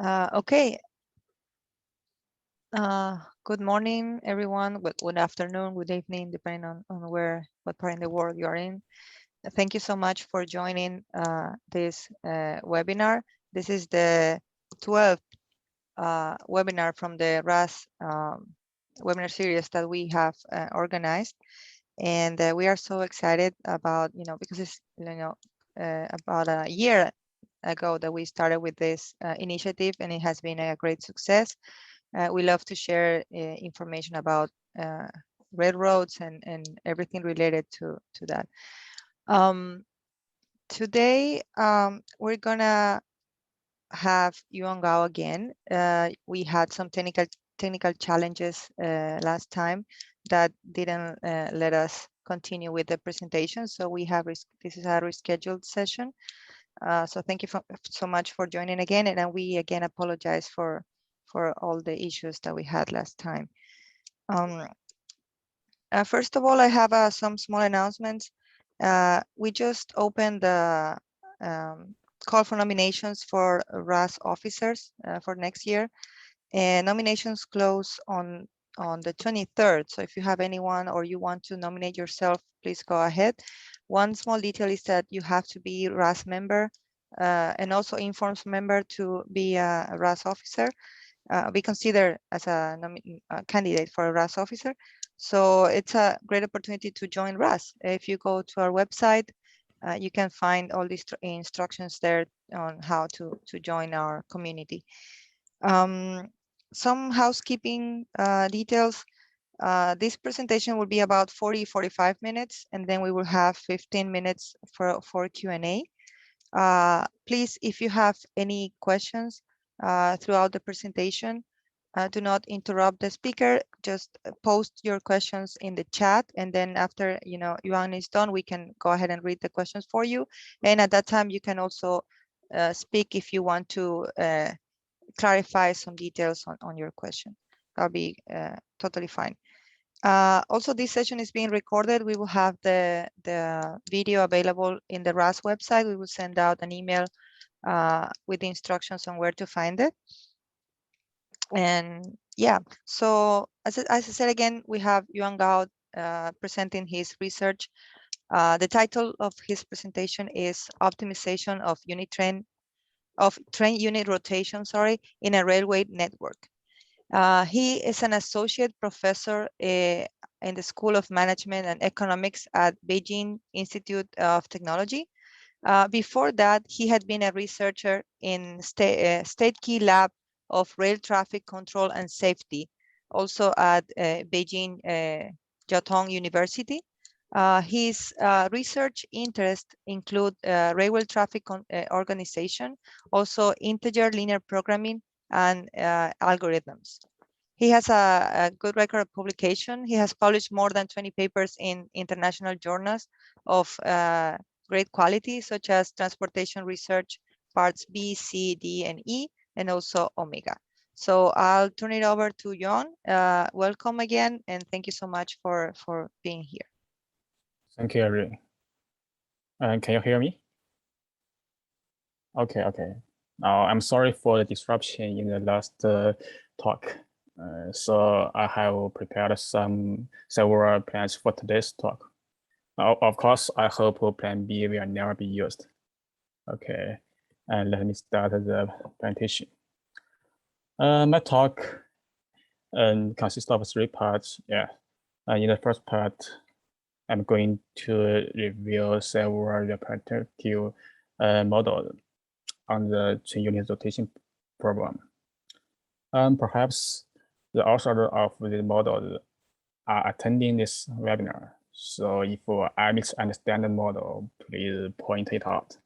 Okay. Good morning, everyone. Good afternoon, good evening, depending on what part in the world you are in. Thank you so much for joining this webinar. This is the 12th webinar from the RAS webinar series that we have organized. And we are so excited about, because it's, about a year ago that we started with this initiative, and it has been a great success. We love to share information about railroads and everything related to that. Today, we're gonna have Yuan Gao again. We had some technical challenges last time that didn't let us continue with the presentation. So we have this is a rescheduled session. So thank you so much for joining again, and we again apologize for all the issues that we had last time. First of all, I have some small announcements. We just opened the call for nominations for RAS officers for next year, and nominations close on the 23rd. So if you have anyone or you want to nominate yourself, please go ahead. One small detail is that you have to be RAS member and also informs member to be a RAS officer. Be considered as a candidate for a RAS officer. So it's a great opportunity to join RAS. If you go to our website, you can find all these instructions there on how to join our community. Some housekeeping details. This presentation will be about 45 minutes, and then we will have 15 minutes for Q&A. Please, if you have any questions throughout the presentation, do not interrupt the speaker. Just post your questions in the chat, and then after Yuan is done, we can go ahead and read the questions for you. And at that time, you can also speak if you want to clarify some details on your question. That'll be totally fine. Also, this session is being recorded. We will have the video available in the RAS website. We will send out an email with the instructions on where to find it. And yeah, so as I said again, we have Yuan Gao presenting his research. The title of his presentation is Optimization of train unit rotation, in a railway network. He is an associate professor in the School of Management and Economics at Beijing Institute of Technology. Before that, he had been a researcher in State Key Lab of Rail Traffic Control and Safety, also at Beijing Jiaotong University. His research interests include railway traffic organization, also integer linear programming, and algorithms. He has a good record of publication. He has published more than 20 papers in international journals of great quality, such as Transportation Research, Parts B, C, D, and E, and also Omega. So I'll turn it over to Yuan. Welcome again, and thank you so much for being here. Thank you, Irene. Can you hear me? Okay. Now, I'm sorry for the disruption in the last talk. So I have prepared several plans for today's talk. Of course, I hope plan B will never be used. Okay, and let me start the presentation. My talk consists of 3 parts. Yeah, in the first part, I'm going to review several representative models on the train unit rotation problem. Perhaps the author of the model are attending this webinar. So if I misunderstand the model, please point it out.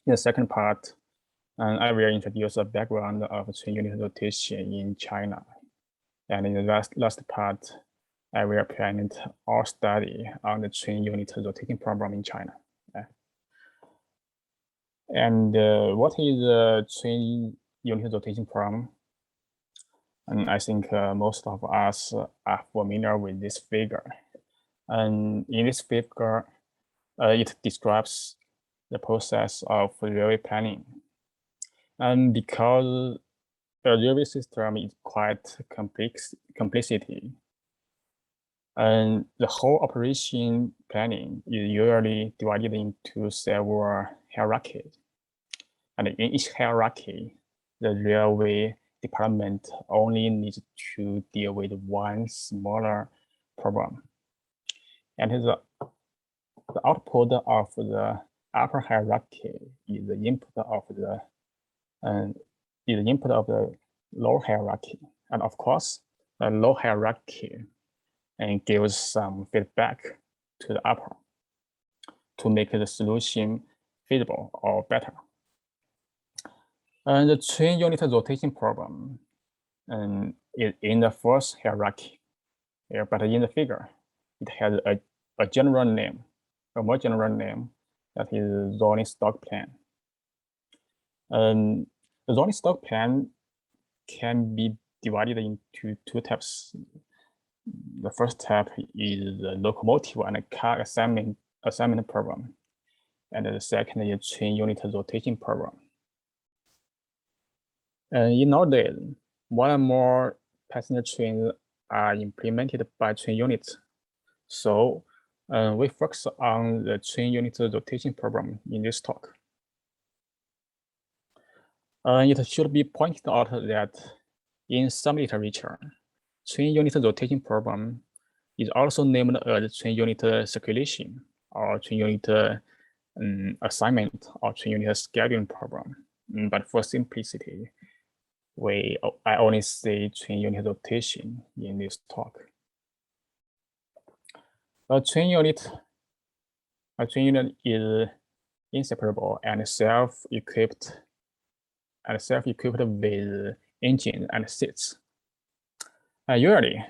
In the second part, I will introduce a background of train unit rotation in China. And in the last part, I will present our study on the train unit rotating problem in China. And what is the train unit rotation problem? And I think most of us are familiar with this figure. And in this figure, it describes the process of railway planning. And because a railway system is quite complexity, and the whole operation planning is usually divided into several hierarchies. And in each hierarchy, the railway department only needs to deal with one smaller problem. And the output of the upper hierarchy is the input of the lower hierarchy. And of course, the low hierarchy and gives some feedback to the upper to make the solution feasible or better. And the train unit rotation problem is in the first hierarchy, but in the figure, it has a general name, a more general name, that is rolling stock plan. The rolling stock plan can be divided into two types. The first type is the locomotive and car assignment problem, and the second is train unit rotation problem. In nowadays, more and more passenger trains are implemented by train units. So we focus on the train unit rotation problem in this talk. It should be pointed out that in some literature, train unit rotation problem is also named as train unit circulation or train unit assignment or train unit scheduling problem. But for simplicity, I only say train unit rotation in this talk. A train unit is inseparable and self-equipped with engine and seats. Usually,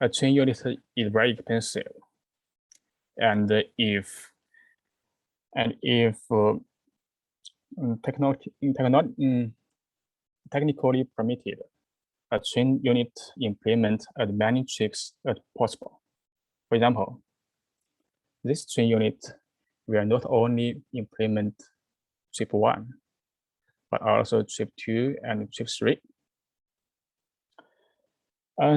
a train unit is very expensive, and if technically permitted, a train unit implement as many trips as possible. For example, this train unit will not only implement trip 1, but also trip 2 and trip 3.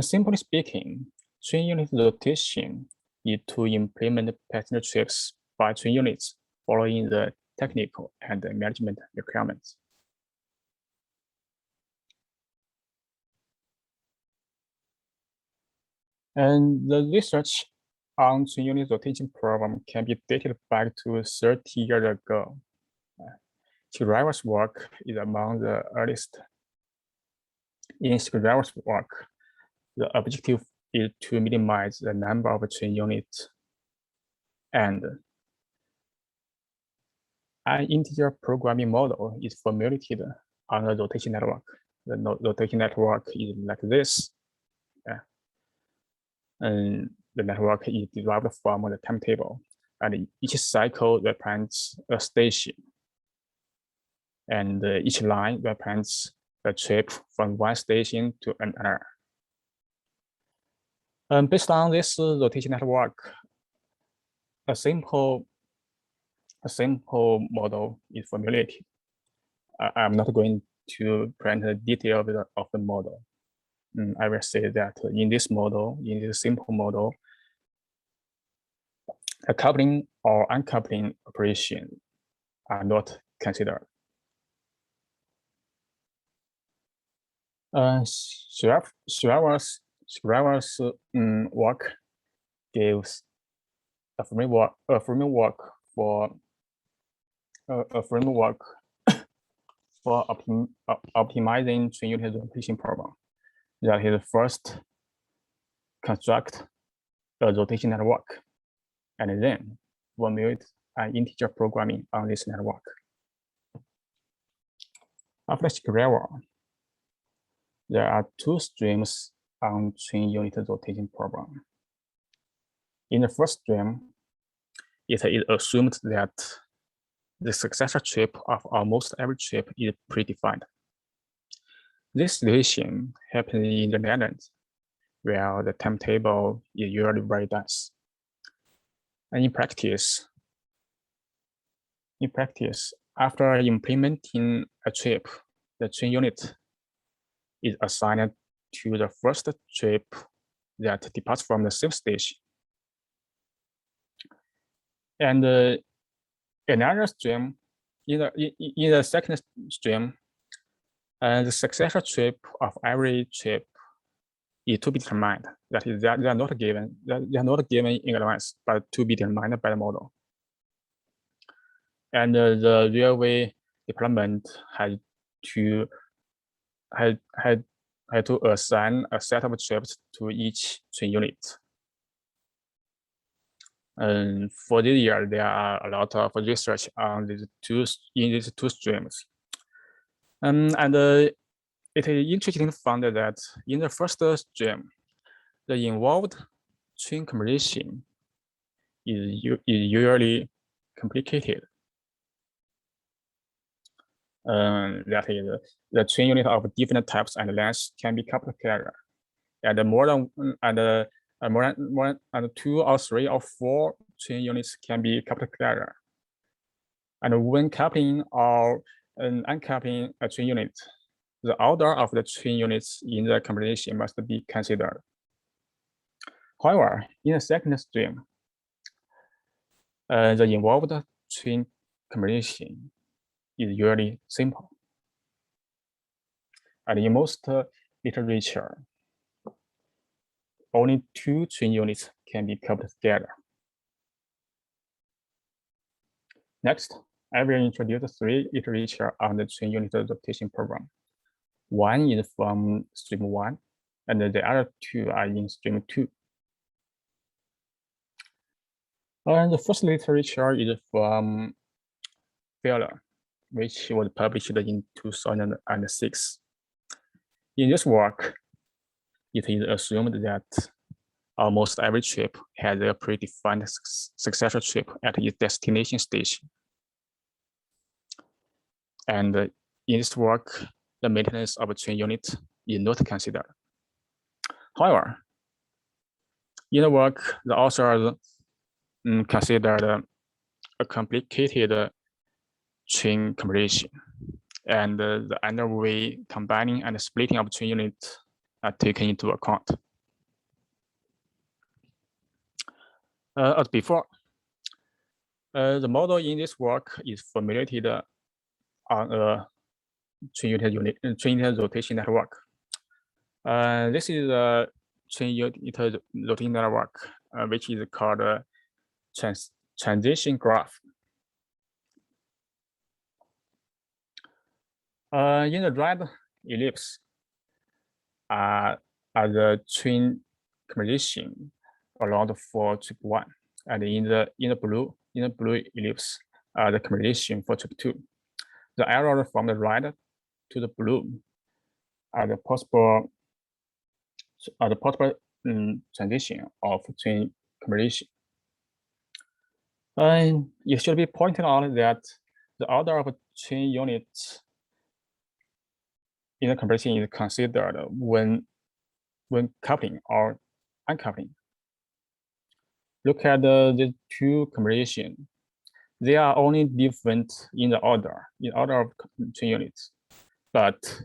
Simply speaking, train unit rotation is to implement passenger trips by train units following the technical and management requirements. And the research on train unit rotation problem can be dated back to 30 years ago. Schreiber's work is among the earliest. In Schreiber's work, the objective is to minimize the number of train units, and an integer programming model is formulated on a rotation network. The rotation network is like this. And the network is derived from the timetable, and each cycle represents a station, and each line represents a trip from one station to another. Based on this rotation network, a simple model is formulated. I'm not going to present the detail of the model. I will say that in this simple model, a coupling or uncoupling operation are not considered. Schreiber's work gives a framework for optimizing train unit rotation problem. That is, first construct a rotation network, and then formulate an integer programming on this network. After Schreiber, there are two streams on train unit rotation problem. In the first stream, it is assumed that the successor trip of almost every trip is predefined. This situation happens in the Netherlands, where the timetable is usually very dense. And in practice, after implementing a trip, the chain unit is assigned to the first trip that departs from the same stage. And another stream, in the second stream, the successor trip of every trip is to be determined. That is, they are not given. They are not given in advance, but to be determined by the model. And the railway department had to assign a set of trips to each train unit. And for this year, there are a lot of research on these two streams. And it is interesting to find that in the first stream, the involved train combination is usually complicated. That is, the train unit of different types and lengths can be coupled together, and more than 2 or 3 or 4 train units can be coupled together. And when coupling or uncoupling a train unit, the order of the train units in the combination must be considered. However, in the second stream, the involved train combination is usually simple. And in most literature, only 2 train units can be coupled together. Next, I will introduce 3 literature on the train unit adaptation program. One is from stream 1, and the other 2 are in stream 2. And the first literature is from Feller, which was published in 2006. In this work, it is assumed that almost every trip has a predefined successor trip at its destination station. And in this work, the maintenance of a train unit is not considered. However, in the work, the authors considered a complicated train combination, and the underway combining and splitting of train units are taken into account. As before, the model in this work is formulated on a train unit rotation network. This is a train unit rotation network, which is called a transition graph. In the red ellipse are the train combination allowed for trip 1, and in the blue ellipse are the combination for trip 2. The arrows from the red to the blue are the possible transition of train combination. It should be pointed out that the order of train units in the combination is considered when coupling or uncoupling. Look at the 2 combinations. They are only different in the order of train units, but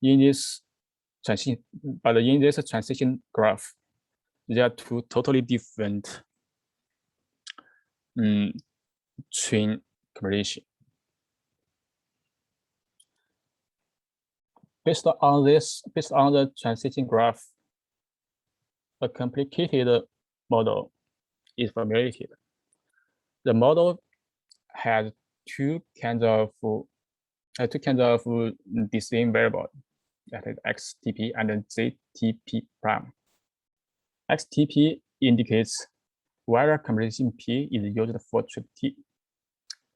in this transition graph, there are 2 totally different train combinations. Based on the transition graph, a complicated model is formulated. The model has two kinds of design variables, that is xtp and ztp prime. Xtp indicates whether combination P is used for trip T,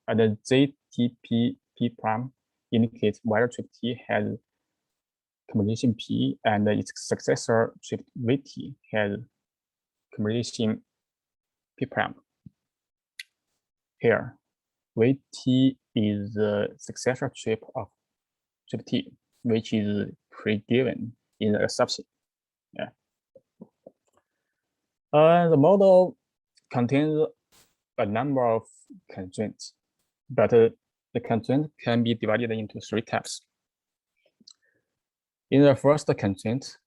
and the ztp P prime indicates whether trip T has combination P and its successor trip Vt has combination P prime. Here, Vt is the successor trip of trip T, which is pre-given in the assumption. Yeah. The model contains a number of constraints, but the constraint can be divided into 3 types. In the first constraint,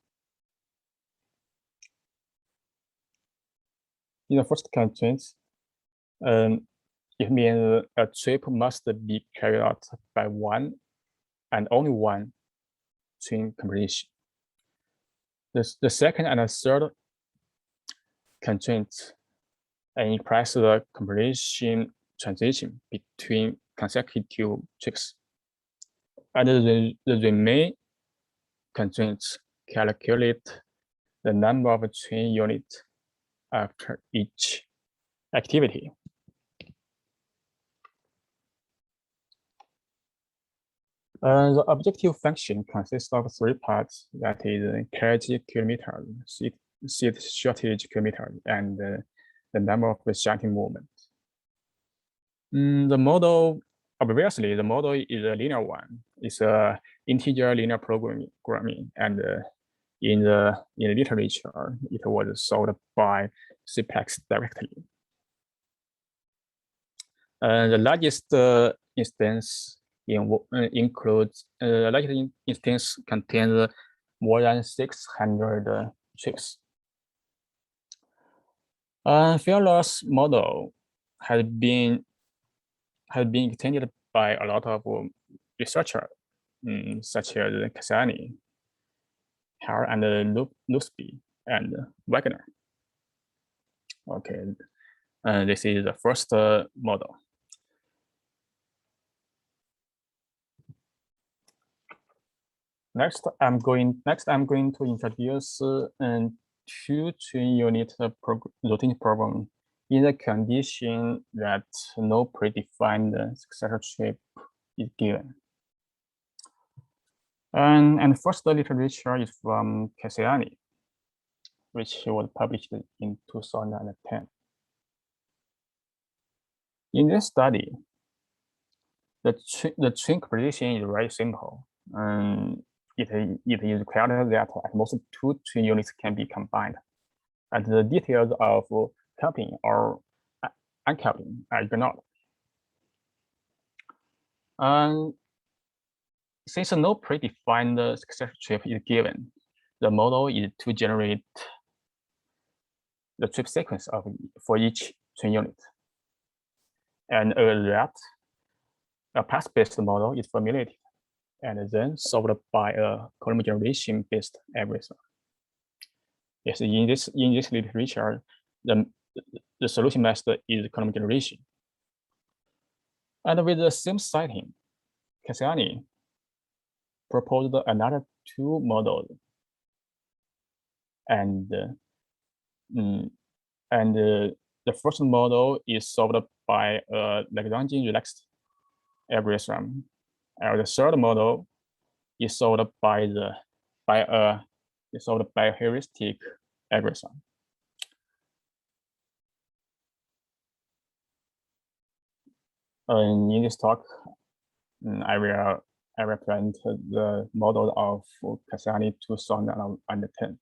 it means a trip must be carried out by one and only one chain combination. The second and the third constraints implies the combination transition between consecutive trips. And the remaining constraints calculate the number of chain units after each activity. The objective function consists of 3 parts, that is carriage kilometers, seat shortage kilometers, and the number of the shunting movement. The model, obviously, the model is a linear one. It's a integer linear programming, and in the literature, it was solved by CPEX directly. The largest instance includes largest instance contains more than 600 trips. Fairloss model has been extended by a lot of researchers, such as Cassani, Hare, and Lusby, and Wagner. Okay, this is the first model. Next, I'm going to introduce 2 chain unit routine problem in the condition that no predefined successor trip is given. And first, the literature is from Cassiani, which was published in 2010. In this study, the chain composition is very simple. It is required that at most 2 chain units can be combined, and the details of coupling or uncoupling are ignored. Since no predefined successor trip is given, the model is to generate the trip sequence for each chain unit. And a path-based model is formulated and then solved by a column generation-based algorithm. Yes, in this literature, the solution method is column generation. And with the same setting, Cassiani proposed another 2 models, and the first model is solved by a Lagrangian relaxed algorithm, and the third model is solved by a heuristic algorithm. In this talk, I will present the model of Cassiani 2010.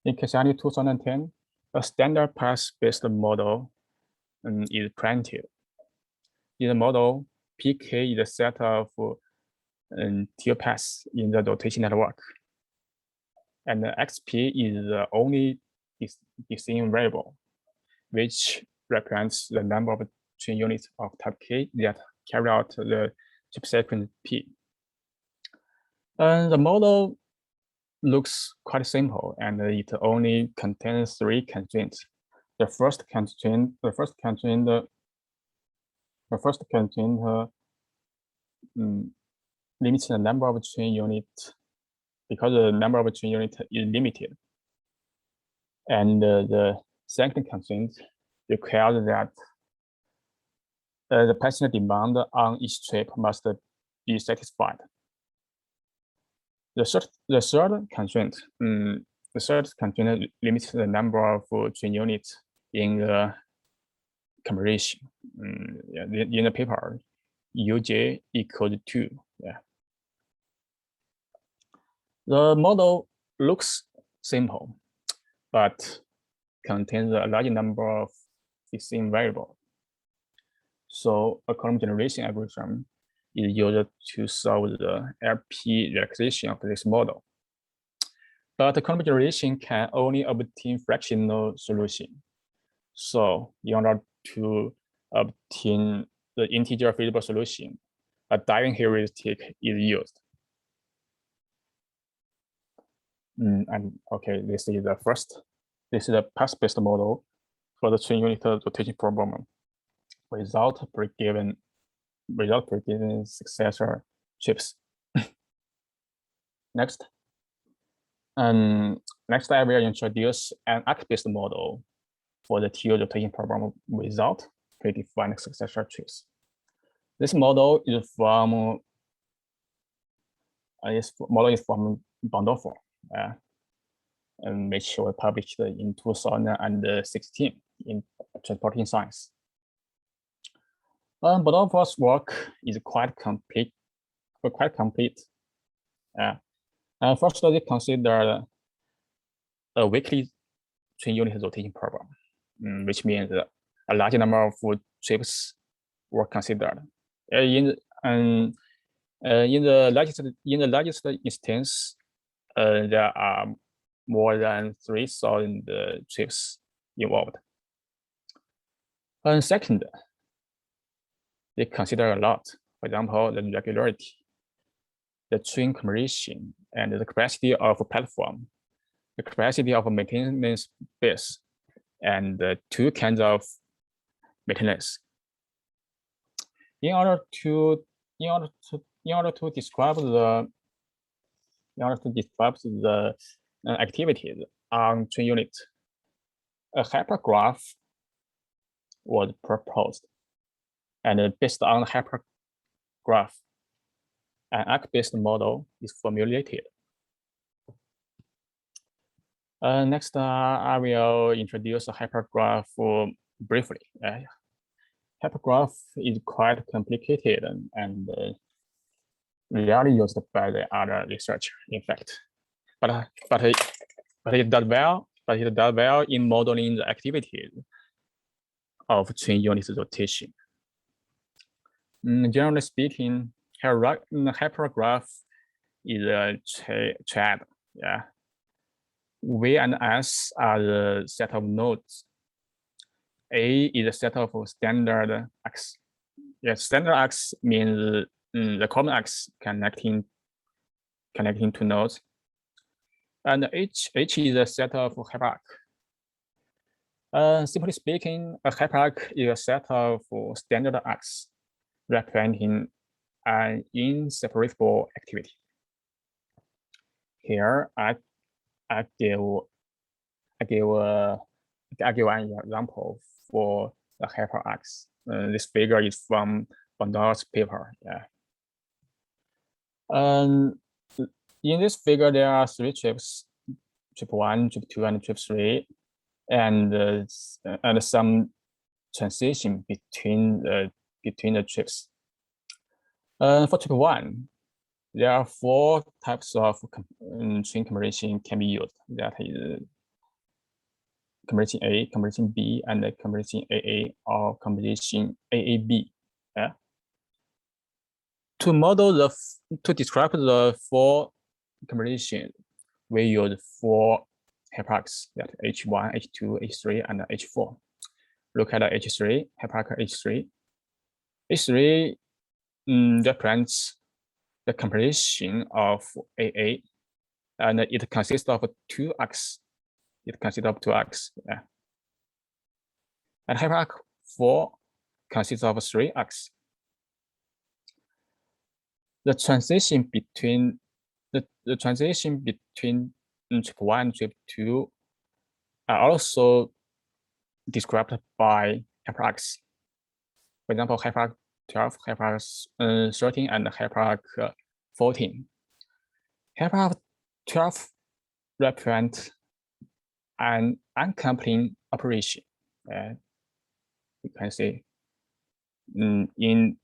In Cassiani 2010, a standard path-based model is presented. In the model, PK is a set of tail paths in the rotation network, and the XP is the only distinct variable, which represents the number of chain units of type K that carry out the trip sequence P. And the model looks quite simple, and it only contains 3 constraints. The first constraint limits the number of chain units because the number of chain units is limited. And the second constraint requires that the passenger demand on each trip must be satisfied. The third constraint limits the number of chain units in the combination. In the paper, uj equals 2. Yeah. The model looks simple, but contains a large number of fixing variables. So a column generation algorithm is used to solve the LP relaxation of this model. But the column generation can only obtain fractional solution. So in order to obtain the integer feasible solution, a diving heuristic is used. And okay, this is the first. This is a path-based model for the chain unit rotation problem without pre-given successor chips. Next. Next, I will introduce an arc-based model for the TU rotation problem without predefined successor chips. This model is from Bandolfo, which was published in 2016 in Transporting Science. Bandolfo's work is quite complete. First, they consider a weakly chain unit rotation problem, which means a large number of chips were considered. In the largest instance, there are more than 3,000 chips involved. And second, they consider a lot. For example, the regularity, the chain combination, and the capacity of a platform, the capacity of a maintenance base, and the two kinds of maintenance. In order to describe the activities on chain unit, a hypergraph was proposed, and based on the hypergraph, an arc-based model is formulated. Next, I will introduce a hypergraph briefly. Hypergraph is quite complicated and rarely used by the other research, in fact. But it does well. But it does well in modeling the activities of chain unit rotation. Generally speaking, hypergraph is a triad. Yeah. V and S are the set of nodes. A is a set of standard axes. Yes, standard axis means the common axis connecting two nodes. And H is a set of hyperarc. Simply speaking, a hyperarc is a set of standard axes representing an inseparable activity. Here, I give an example for the hyperarcs. This figure is from Bandolfo's paper. Yeah. In this figure, there are 3 chips: chip 1, chip 2, and chip 3, and some transition between the chips. For chip 1, there are 4 types of chain combination can be used. That is combination A, combination B, and combination AA, or combination AAB. Yeah. To describe the 4 combinations, we use 4 hyperarcs, that H1, H2, H3, and H4. Look at H3, hyperarc H3. H3 represents the combination of AA, and it consists of 2 arcs. Yeah. And hyperarc 4 consists of 3 arcs. The transition between chip 1 and chip 2 are also described by hyperarcs. For example, hyperarc 12, hyperarc 13, and hyperarc 14. Hyperarc 12 represents an uncoupling operation. You can see in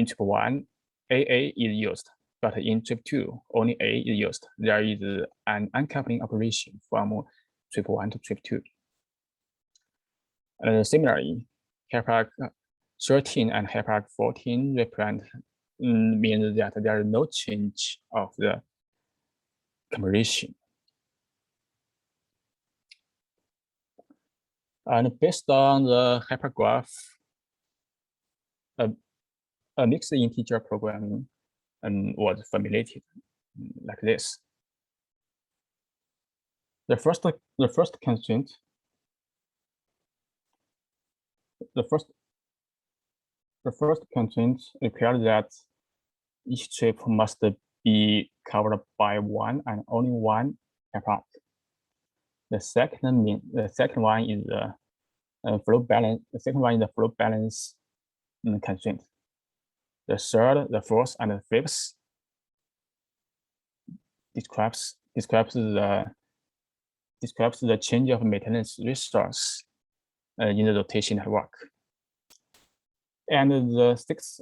chip 1, AA is used, but in chip 2, only A is used. There is an uncoupling operation from chip 1 to chip 2. And similarly, hyperarc 13 and hyperarc 14 represent means that there is no change of the composition. And based on the hypergraph, a mixed integer programming was formulated like this. The first constraint, the first constraint requires that each trip must be covered by one and only one hyperarc. The second one is the flow balance. The second one is the flow balance constraint. The third, the fourth, and the fifth describes the change of maintenance resource in the rotation network. And the sixth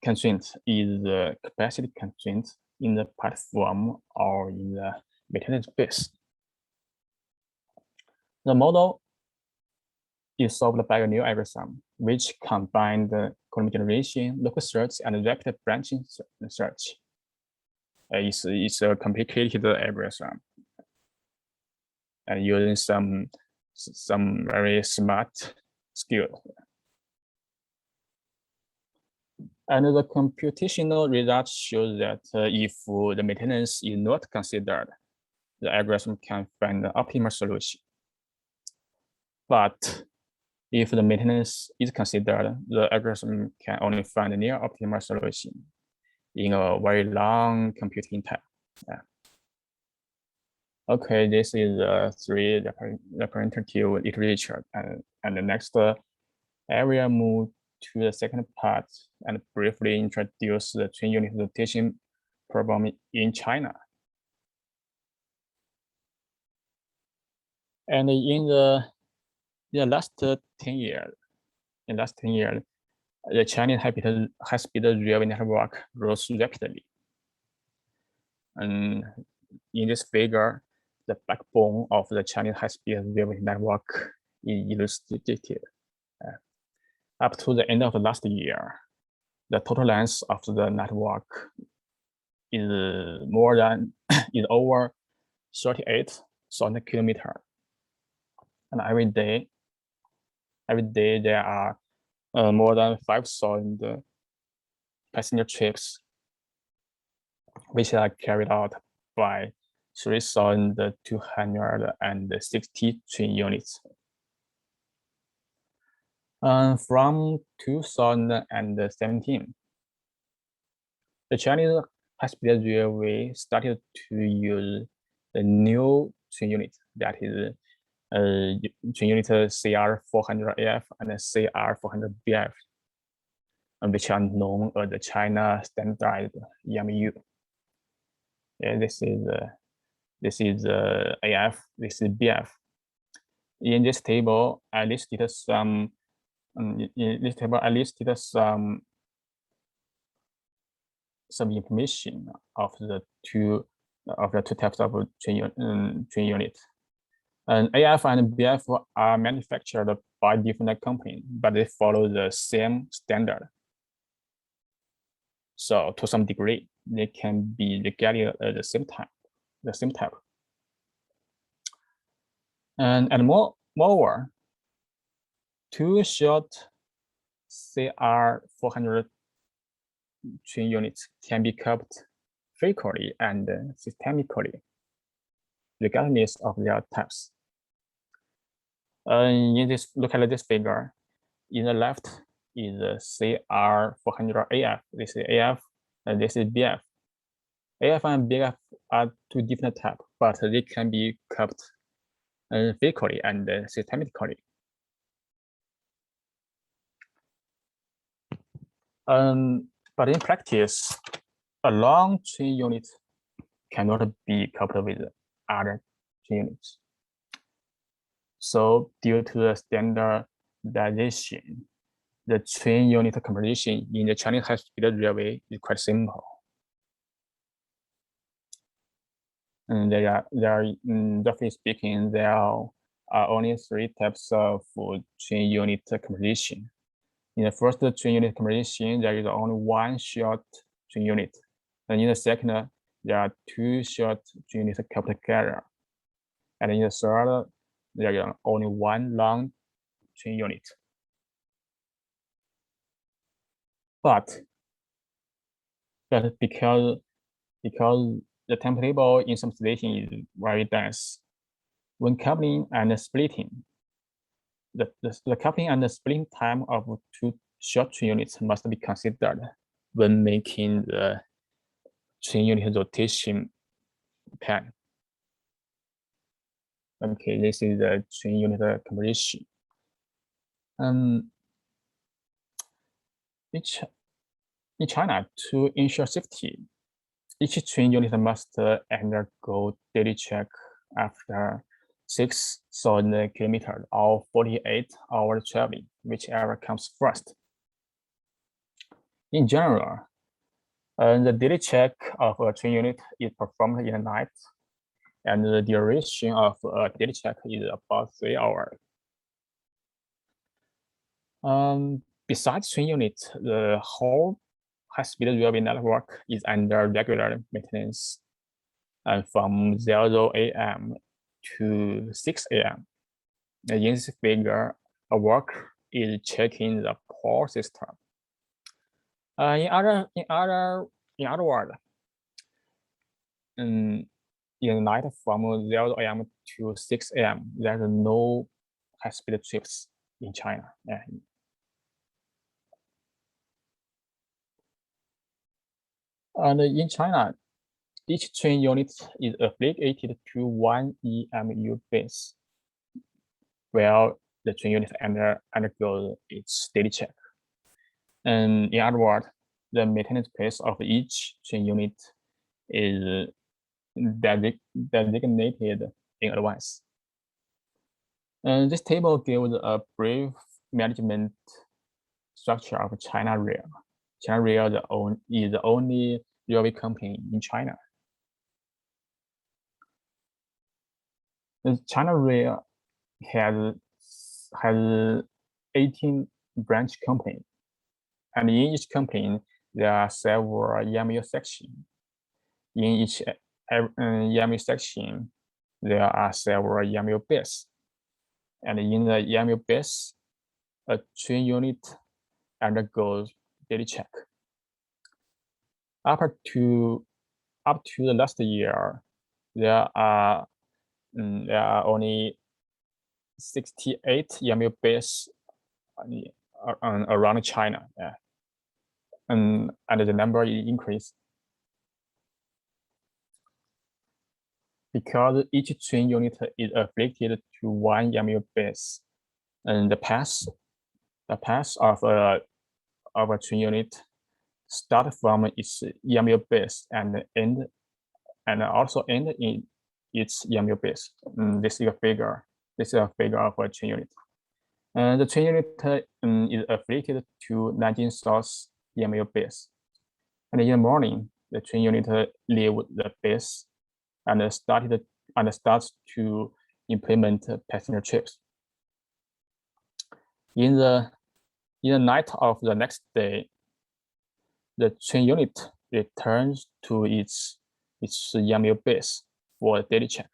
constraint is the capacity constraint in the platform or in the maintenance base. The model is solved by a new algorithm, which combines the column generation, local search, and rapid branching search. It's a complicated algorithm, and using some very smart skills. And the computational results show that if the maintenance is not considered, the algorithm can find the optimal solution. But if the maintenance is considered, the algorithm can only find a near optimal solution in a very long computing time. Yeah. Okay, this is three representative literature, and the next I will move to the second part and briefly introduce the train unit rotation problem in China. And in the last 10 years, the Chinese high-speed railway network grows rapidly. And in this figure, the backbone of the Chinese high-speed railway network is illustrated. Up to the end of last year, the total length of the network is over 38,000 kilometers. And every day there are more than 5,000 passenger trips, which are carried out by 3,260 train units. From 2017, the Chinese high-speed railway started to use the new train unit, that is train unit CR400AF and CR400BF, which are known as the China standard EMU. Yeah, this is AF, this is BF. In this table, I listed some. Some information of the two types of train unit. And AF and BF are manufactured by different companies, but they follow the same standard. So to some degree, they can be regarded at the same type. And moreover, two short CR400 train units can be kept frequently and systemically, regardless of their types. Look at this figure. In the left is the CR400AF. This is AF, and this is BF. AF and BF are two different types, but they can be kept frequently and systemically. But in practice, a long train unit cannot be coupled with other train units. So due to the standardization, the train unit composition in the Chinese high-speed railway is quite simple. And roughly speaking, there are are only 3 types of train unit composition. In the first train unit composition, there is only 1 short train unit. And in the second, there are 2 short train units coupled together. And in the third, there is only 1 long train unit. But because the timetable in some station is very dense, when coupling and splitting, the coupling and the splitting time of 2 short train units must be considered when making the train unit rotation plan. Okay, this is the train unit composition. In China, to ensure safety, each train unit must undergo daily check after 6,000 kilometers or 48 hours traveling, whichever comes first. In general, the daily check of a train unit is performed in the night, and the duration of a daily check is about 3 hours. Besides train units, the whole high-speed railway network is under regular maintenance from 0 a.m. to 6 a.m. In this figure, a worker is checking the pole system. In other words, in the night from 0 a.m. to 6 a.m., there are no high-speed trips in China. And in China, each train unit is affiliated to 1 EMU base, where the train unit undergoes its daily check. And in other words, the maintenance place of each train unit is designated in advance. And this table gives a brief management structure of China Rail. China Rail is the only railway company in China. The China Rail has 18 branch companies, and in each company there are several EMU sections. In each EMU section, there are several EMU bases, and in the EMU base, a train unit undergoes daily check. Up to the last year, there are only 68 EMU bases around China, and the number increased because each train unit is affiliated to 1 EMU base, and the path of a train unit start from its EMU base and also end in its EMU base. This is a figure. This is a figure of a train unit. The train unit is affiliated to Nanjing South EMU base. And in the morning, the train unit leave the base and starts to implement passenger trips. In the night of the next day, the train unit returns to its EMU base for a daily check.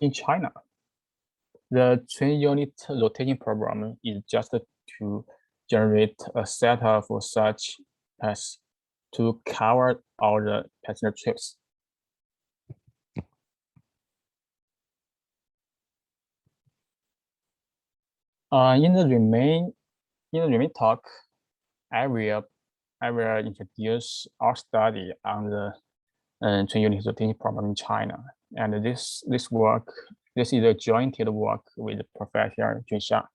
In China, the train unit rotating program is just to generate a set of such paths to cover all the passenger trips. In the remaining talk, I will introduce our study on the train unit rotating program in China, and this is a jointed work with Professor Jun Xiang,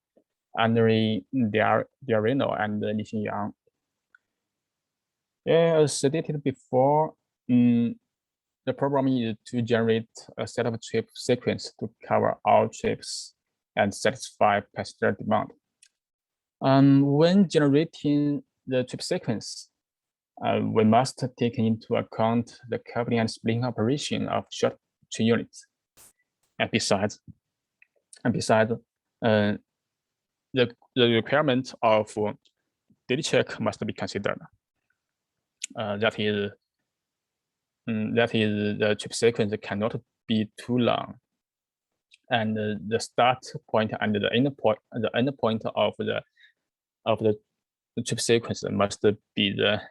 Andre Diarino, and Li Xingyang. As stated before, the program is to generate a set of trip sequence to cover all trips and satisfy passenger demand. When generating the trip sequence, we must take into account the coupling and splitting operation of short chain units. And besides, the requirement of daily check must be considered. That is, the chip sequence cannot be too long, and the start point and the end point of the chip sequence must be the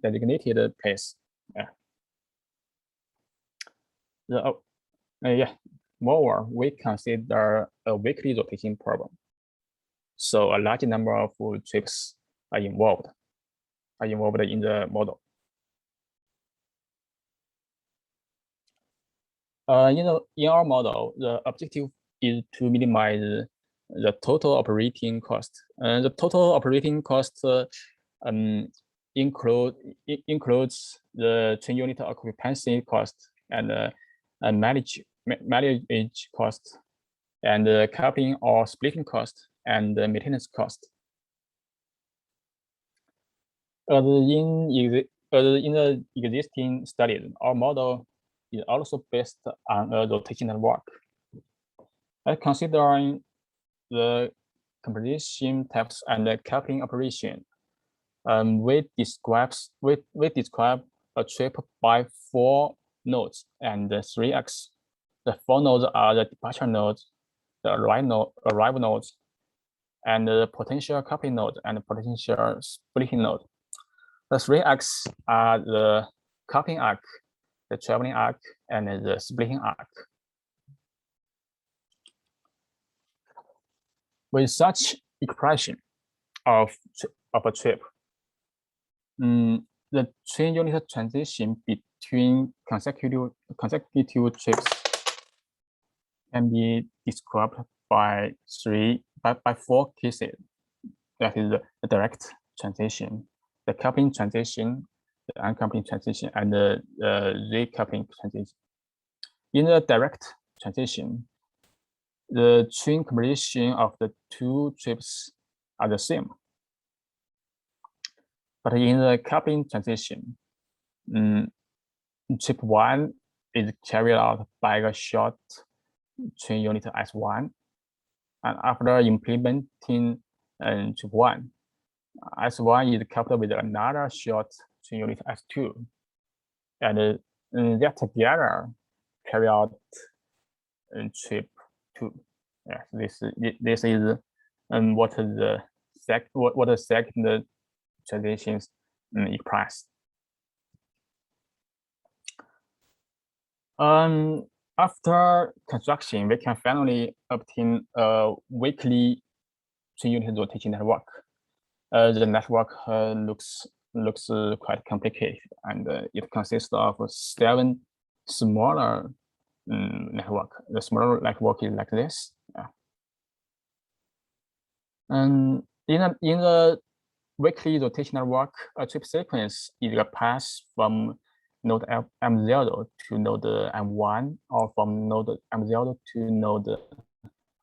designated place. Moreover, we consider a weakly rotating problem. So a large number of chips are involved in the model. In our model, the objective is to minimize the total operating cost. The total operating cost includes the chain unit occupancy cost and manage cost, and coupling or splitting cost, and maintenance cost. In the existing studies, our model is also based on a rotational work. Considering the composition types and the coupling operation, we describe a trip by 4 nodes and 3 axes. The 4 nodes are the departure nodes, the arrival nodes, and the potential coupling node and the potential splitting node. The 3 axes are the coupling arc, the traveling arc, and the splitting arc. With such expression of a trip, the chain unit transition between consecutive trips can be described by 4 cases. That is the direct transition, the coupling transition, the uncoupling transition, and the recoupling transition. In the direct transition, the chain composition of the 2 trips are the same. But in the coupling transition, trip 1 is carried out by a short chain unit S1, and after implementing trip 1, S1 is coupled with another short chain unit S2, and they together carry out trip 2. Yeah, this is what the second transitions express. After construction, we can finally obtain a weakly chain unit rotation network. The network looks quite complicated, and it consists of 7 smaller network. The smaller network is like this. Yeah. And in the weakly rotational network, a trip sequence is a path from node M0 to node M1, or from node M0 to node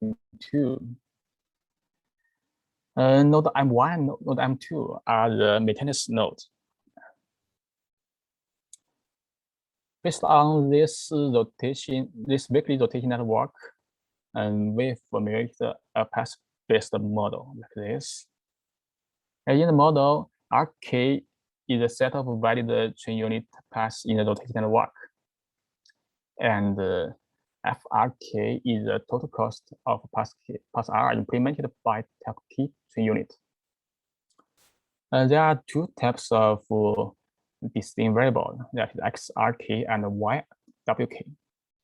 M2. Node M1, node M2 are the maintenance nodes. Based on this weakly rotation network, and we formulate a path-based model like this. And in the model, RK is a set of valid chain unit paths in the rotation network, and FRK is the total cost of path R implemented by type K chain unit. There are 2 types of distinct variables, that is XRK and YWK.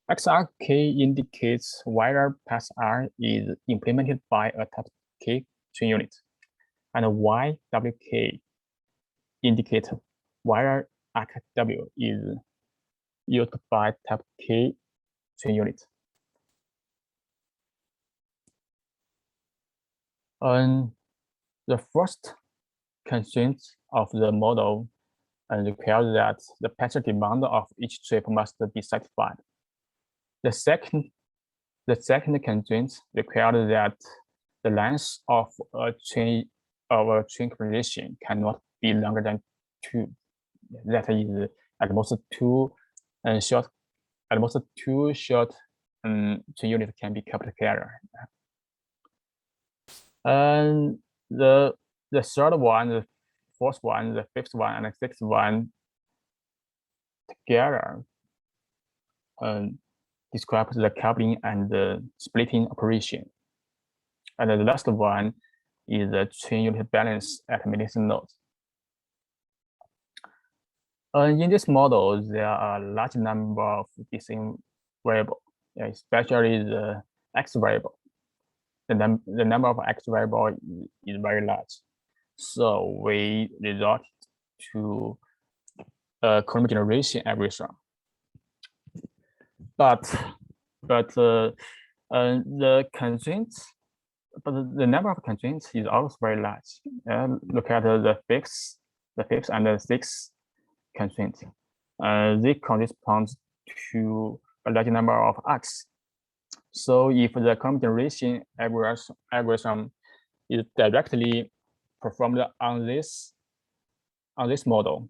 XRK indicates whether path R is implemented by a type K chain unit, and YWK indicates whether arc W is used by type K chain unit. The first constraint of the model requires that the patch demand of each trip must be satisfied. The second constraint requires that the length of a chain composition cannot be longer than 2. That is at most 2 short. At most 2 short chain units can be kept together. And the third one, the fourth one, the fifth one, and the sixth one together describes the coupling and the splitting operation. And the last one is the chain unit balance at median nodes. In this model, there are a large number of distinct variables, especially the x variable. The number of x variable is very large. So we resort to a current generation algorithm. But the constraints, but the number of constraints is also very large. Look at the fifth and the sixth constraints. They correspond to a large number of arcs. So if the current generation algorithm is directly performed on this model,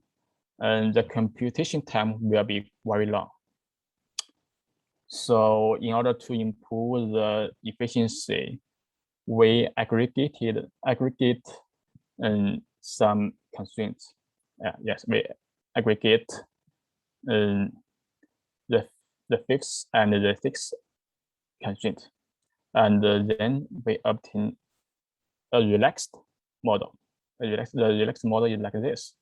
and the computation time will be very long. So in order to improve the efficiency, we aggregate some constraints. Yes, we aggregate the fifth and the sixth constraint, and then we obtain a relaxed model. The relaxed model is like this.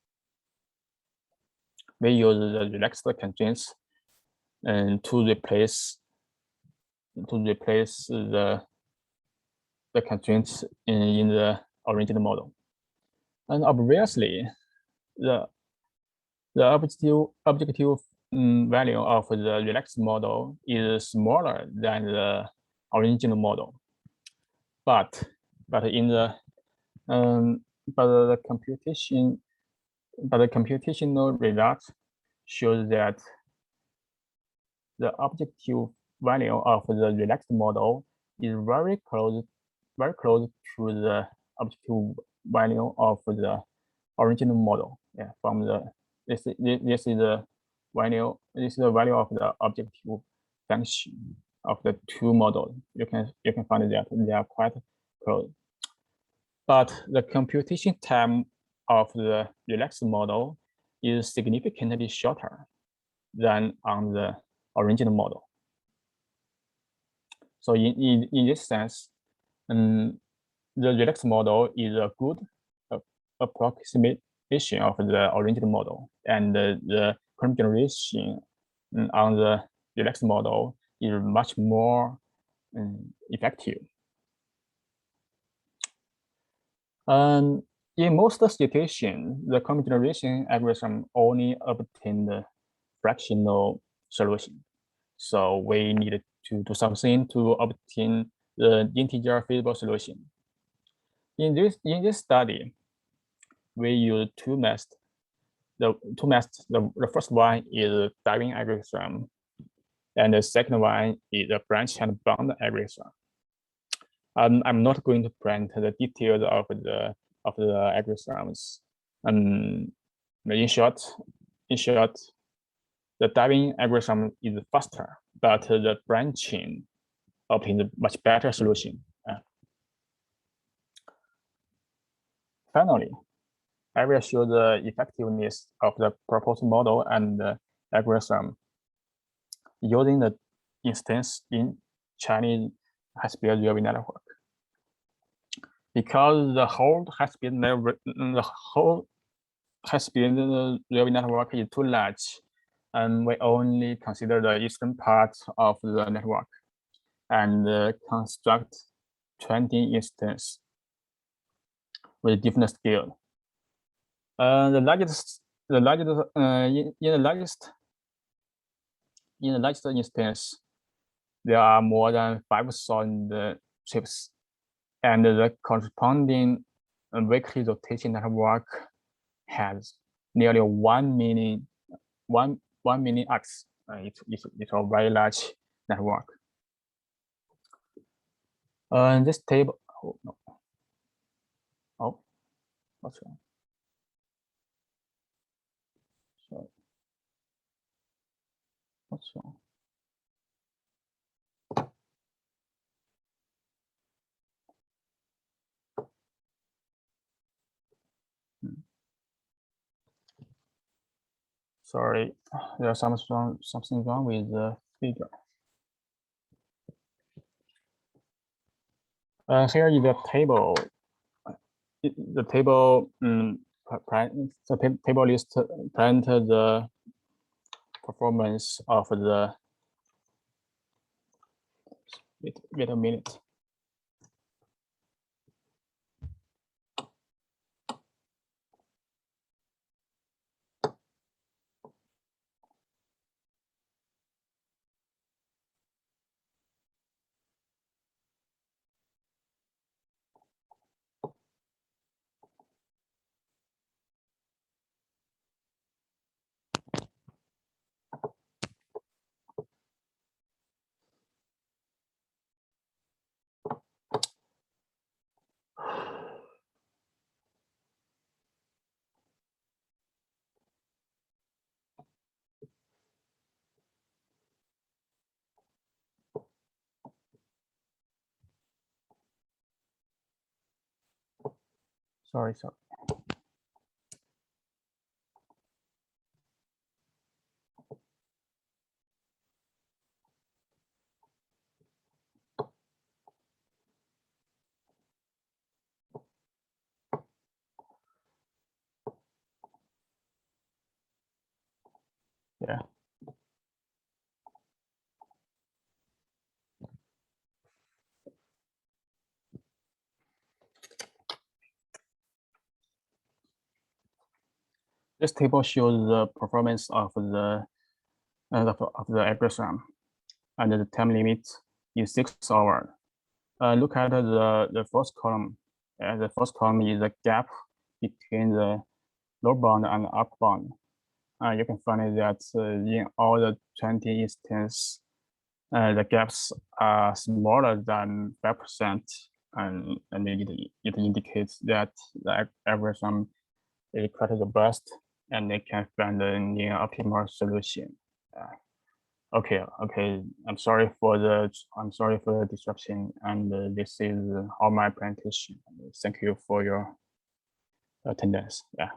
We use the relaxed constraints and to replace the constraints in the original model. And obviously, the objective value of the relaxed model is smaller than the original model. But in the computational results shows that the objective value of the relaxed model is very close to the objective value of the original model. Yeah, from the this is the value of the objective function of the two models. You can find that they are quite close. But the computation time of the relaxed model is significantly shorter than on the original model. So in this sense, the relaxed model is a good approximation of the original model, and the current generation on the relaxed model is much more effective. In most situations, the current generation algorithm only obtain the fractional solution. So we need to do something to obtain the integer feasible solution. In this study, we use two methods. The first one is diving algorithm, and the second one is a branch and bound algorithm. I'm not going to print the details of the algorithms. In short, the diving algorithm is faster, but the branching obtains a much better solution. Finally, I will show the effectiveness of the proposed model and the algorithm using the instance in Chinese high-speed railway network. Because the whole high-speed railway network is too large, and we only consider the eastern part of the network and construct 20 instances with different scale. In the largest instance, there are more than 5,000 chips, and the corresponding weekly rotation network has nearly 1 million arcs. It's a very large network. This table, what's wrong? What's wrong? Sorry, there's something wrong with the figure. Here is the table. The table, the table list present the performance of the. Wait a minute. Sorry. Yeah. This table shows the performance of the algorithm and the time limit is 6 hours. Look at the first column. The first column is the gap between the lower bound and upper bound. You can find that in all the 20 instances, the gaps are smaller than 5%, and it indicates that the algorithm is quite robust and they can find a near optimal solution. Okay. I'm sorry for the disruption, and this is all my presentation. Thank you for your attendance. Yeah.